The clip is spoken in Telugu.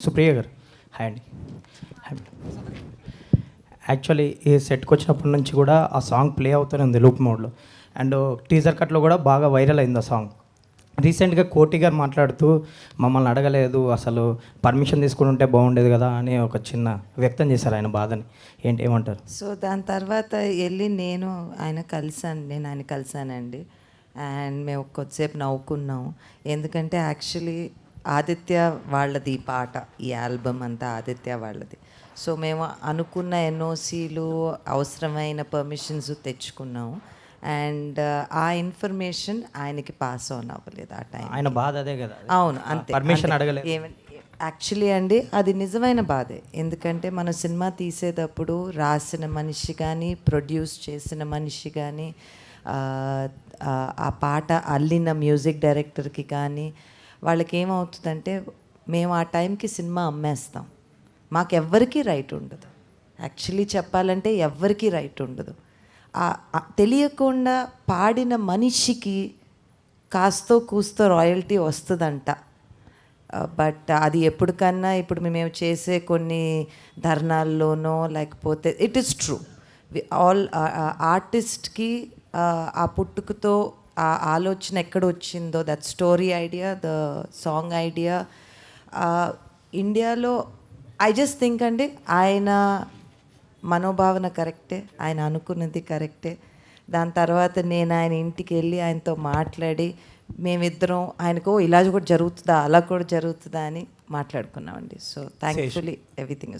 సుప్రియ గారు హాయ్ అండి. యాక్చువల్లీ ఈ సెట్కి వచ్చినప్పటి నుంచి కూడా ఆ సాంగ్ ప్లే అవుతూనే ఉంది లూప్ మోడ్లో. అండ్ టీజర్ కట్లో కూడా బాగా వైరల్ అయింది ఆ సాంగ్. రీసెంట్గా కోటి గారు మాట్లాడుతూ మమ్మల్ని అడగలేదు, అసలు పర్మిషన్ తీసుకుని ఉంటే బాగుండేది కదా అని ఒక చిన్న వ్యక్తం చేశారు ఆయన బాధని. ఏమంటారు? సో దాని తర్వాత వెళ్ళి నేను ఆయన కలిసానండి. అండ్ మేము కొద్దిసేపు నవ్వుకున్నాం. ఎందుకంటే యాక్చువల్లీ ఆదిత్య వాళ్ళది ఈ పాట, ఈ ఆల్బమ్ అంతా ఆదిత్య వాళ్ళది. సో మేము అనుకున్న ఎన్ఓసీలు, అవసరమైన పర్మిషన్స్ తెచ్చుకున్నాం. అండ్ ఆ ఇన్ఫర్మేషన్ ఆయనకి పాస్ ఆన్ అవ్వలేదు ఆ టైం. ఆయన బాధ అదే కదా. అవును, అంతే. పర్మిషన్ అడగలేదు. యాక్చువల్లీ అండి అది నిజమైన బాధే. ఎందుకంటే మనం సినిమా తీసేటప్పుడు రాసిన మనిషి కానీ, ప్రొడ్యూస్ చేసిన మనిషి కానీ, ఆ పాట అల్లిన మ్యూజిక్ డైరెక్టర్కి కానీ వాళ్ళకి ఏమవుతుందంటే, మేము ఆ టైంకి సినిమా అమ్మేస్తాం, మాకెవ్వరికీ రైట్ ఉండదు. యాక్చువల్లీ చెప్పాలంటే ఎవ్వరికీ రైట్ ఉండదు. తెలియకుండా పాడిన మనిషికి కాస్తో కూస్తో రాయల్టీ వస్తుందంట. బట్ అది ఎప్పటికన్నా ఇప్పుడు మేము చేసే కొన్ని ధర్నాల్లోనో లేకపోతే ఇట్ ఈస్ ట్రూ, ఆల్ ఆర్టిస్ట్కి ఆ పుట్టుకతో ఆ ఆలోచన ఎక్కడ వచ్చిందో, that story idea, the song idea ఇండియాలో ఐ జస్ట్ థింక్ అండి, ఆయన మనోభావన కరెక్టే, ఆయన అనుకున్నది కరెక్టే. దాని తర్వాత నేను ఆయన ఇంటికి వెళ్ళి ఆయనతో మాట్లాడి మేమిద్దరం ఆయనకు ఇలా కూడా జరుగుతుందా, అలా కూడా జరుగుతుందా అని మాట్లాడుకున్నామండి. So thankfully everything